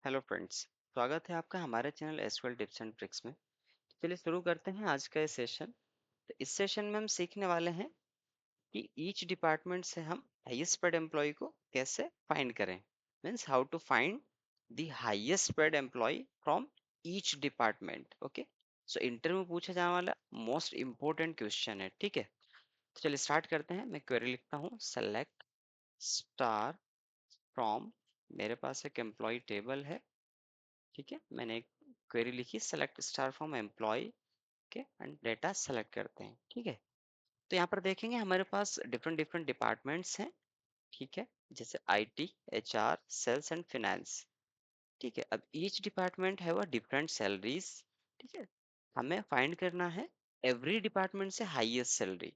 Hello friends. स्वागत है आपका हमारे channel SQL tips and tricks में। तो चलिए शुरू करते हैं आज का ये सेशन। तो इस सेशन में हम सीखने वाले हैं कि ईच डिपार्टमेंट से हम हाईएस्ट पेड एम्प्लॉय को कैसे फाइंड करें। Means how to find the highest paid employee from each department. Okay, so interview में पूछा जाने वाला मोस्ट इंपॉर्टेंट क्वेश्चन है। ठीक है, तो चलिए स्टार्ट करते हैं। मैं क्वेरी लिखता हूँ, सेलेक्ट स्टार फ्रॉम। मेरे पास एक एम्प्लॉय टेबल है। ठीक है, मैंने एक क्वेरी लिखी, सेलेक्ट स्टार फ्रॉम एम्प्लॉय के एंड डेटा सेलेक्ट करते हैं। ठीक है, तो यहाँ पर देखेंगे हमारे पास डिफरेंट डिफरेंट डिपार्टमेंट्स हैं। ठीक है, जैसे IT, HR, sales and finance. ठीक है, अब ईच डिपार्टमेंट है वो डिफरेंट सैलरीज। ठीक है, हमें फाइंड करना है एवरी डिपार्टमेंट से हाईएस्ट सैलरी।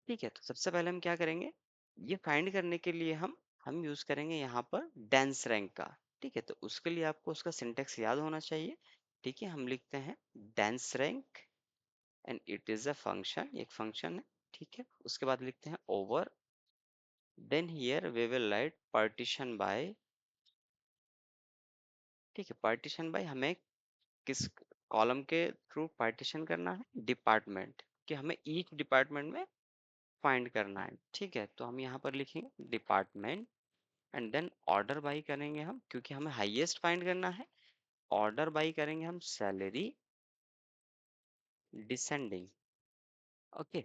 ठीक है, तो सबसे पहले हम क्या करेंगे, ये फाइंड करने के लिए हम यूज करेंगे यहाँ पर डेंस रैंक का। ठीक है, तो उसके लिए आपको उसका सिंटेक्स याद होना चाहिए। ठीक है, हम लिखते हैं dense rank and it is a function, एक फंक्शन है। ठीक है, उसके बाद लिखते हैं over, then here we will write partition by. ठीक है, पार्टीशन बाय हमें किस कॉलम के थ्रू पार्टीशन करना है, डिपार्टमेंट, कि हमें ईच डिपार्टमेंट में फाइंड करना है। ठीक है, तो हम यहाँ पर लिखेंगे department and then order by करेंगे हम, क्योंकि हमें हाईएस्ट फाइंड करना है। ऑर्डर बाई करेंगे हम सैलरी डिसेंडिंग। ओके,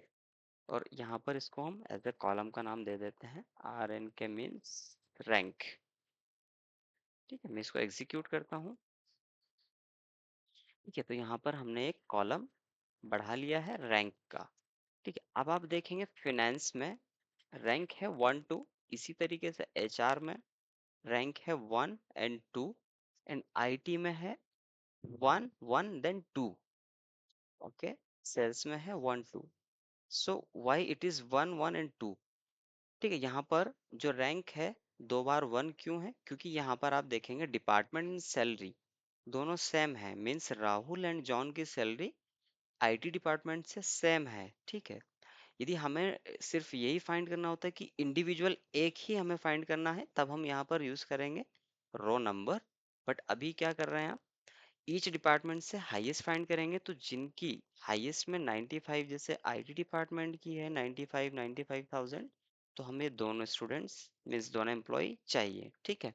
और यहाँ पर इसको हम एज ए कॉलम का नाम दे देते हैं आर एन के, मीन्स रैंक। ठीक है, मैं इसको एग्जीक्यूट करता हूँ। ठीक है, तो यहाँ पर हमने एक कॉलम बढ़ा लिया है रैंक का। ठीक है, अब आप देखेंगे फिनेंस में रैंक है 1 2। इसी तरीके से एचआर में रैंक है 1 and 2 एंड आईटी में है 1 1 then 2। ओके, सेल्स में है 1 2। सो वाई इट इज 1 1 and 2। ठीक है, यहाँ पर जो रैंक है 2 बार 1 क्यों है, क्योंकि यहाँ पर आप देखेंगे डिपार्टमेंट एंड सैलरी दोनों सेम है। मीन्स राहुल एंड जॉन की सैलरी आईटी डिपार्टमेंट से सेम है। ठीक है, यदि हमें सिर्फ यही फाइंड करना होता है कि इंडिविजुअल एक ही हमें फाइंड करना है, तब हम यहाँ पर यूज करेंगे रो नंबर। बट अभी क्या कर रहे हैं आप, ईच डिपार्टमेंट से हाईएस्ट फाइंड करेंगे, तो जिनकी हाईएस्ट में 95, जैसे आईटी डिपार्टमेंट की है 95,000, तो हमें दोनों स्टूडेंट्स मीन्स दोनों एम्प्लॉय चाहिए। ठीक है,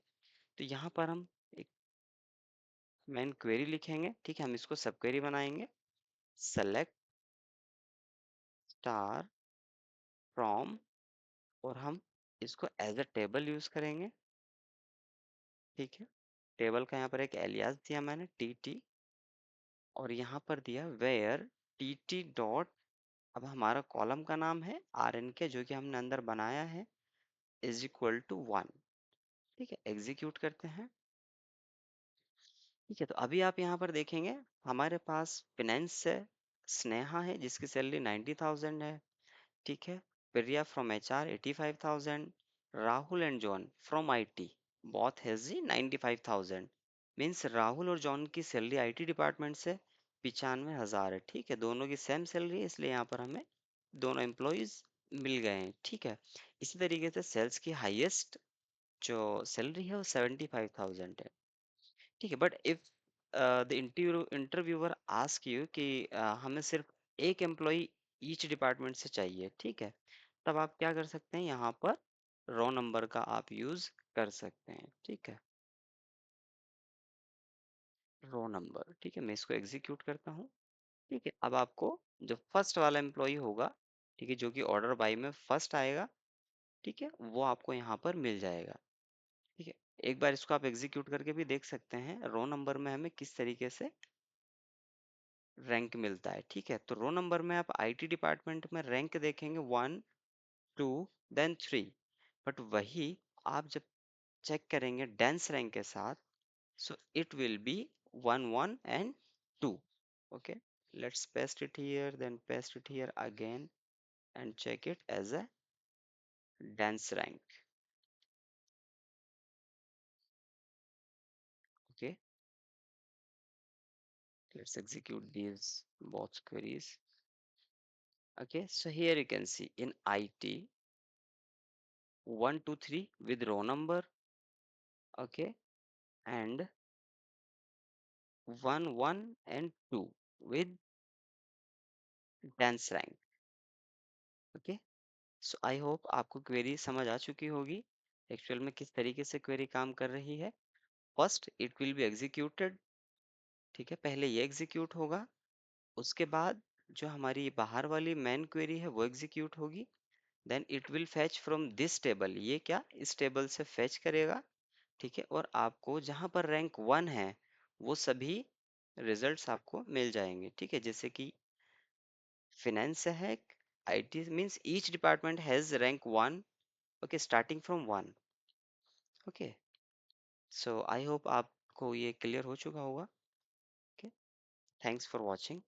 तो यहाँ पर हम एक मेन क्वेरी लिखेंगे। ठीक है, हम इसको सब क्वेरी बनाएंगे, सेलेक्ट स्टार फ्रॉम, और हम इसको एज अ टेबल यूज करेंगे। ठीक है, टेबल का यहाँ पर एक एलियास दिया मैंने टी टी, और यहाँ पर दिया वेयर टी टी डॉट। अब हमारा कॉलम का नाम है आर एन के, जो कि हमने अंदर बनाया है, इज इक्वल टू 1। ठीक है, एग्जीक्यूट करते हैं। ठीक है, तो अभी आप यहाँ पर देखेंगे हमारे पास फिनेंस से स्नेहा है जिसकी सैलरी 90,000 है। ठीक है, Priya from H R 85,000, Rahul and John from I T both has जी 95,000। मीन्स राहुल और जॉन की सैलरी आईटी डिपार्टमेंट से 95,000 है। ठीक है, दोनों की सेम सैलरी है, इसलिए यहाँ पर हमें दोनों एम्प्लॉयज मिल गए हैं। ठीक है, इसी तरीके से सेल्स की हाईएस्ट जो सैलरी है वो 75,000 है। ठीक है, but if the interviewer ask you कि हमें सिर्फ एक एम्प्लॉय ईच डिपार्टमेंट से चाहिए। ठीक है, तब आप क्या कर सकते हैं, यहाँ पर रो नंबर का आप यूज कर सकते हैं। ठीक है, रो नंबर। ठीक है, मैं इसको एग्जीक्यूट करता हूँ। ठीक है, अब आपको जो फर्स्ट वाला एम्प्लॉय होगा, ठीक है, जो कि ऑर्डर बाई में फर्स्ट आएगा, ठीक है, वो आपको यहाँ पर मिल जाएगा। ठीक है, एक बार इसको आप एग्जीक्यूट करके भी देख सकते हैं रो नंबर में हमें किस तरीके से रैंक मिलता है। ठीक है, तो रो नंबर में आप आईटी डिपार्टमेंट में रैंक देखेंगे 1 2 then 3। बट वही आप जब चेक करेंगे डेंस रैंक के साथ, so it will be 1 1 and 2। Okay, let's paste it here, then paste it here again and check it as a dense rank. Okay, let's execute these both queries. Okay, so here you can see in IT 1 2 3 with row number. Okay, and 1, 1 and 2 with dance rank. Okay, so I hope आपको query समझ आ चुकी होगी actual में किस तरीके से query काम कर रही है। First it will be executed, ठीक है, पहले ये एग्जीक्यूट होगा, उसके बाद जो हमारी बाहर वाली मेन क्वेरी है वो एग्जीक्यूट होगी, then it will fetch from this table, ये क्या इस टेबल से फैच करेगा, ठीक है, और आपको जहां पर रैंक 1 है वो सभी रिजल्ट्स आपको मिल जाएंगे, ठीक है, जैसे कि finance से है, IT means each department has rank 1, okay, starting from 1, okay, so I hope आपको ये क्लियर हो चुका होगा, okay, thanks for watching.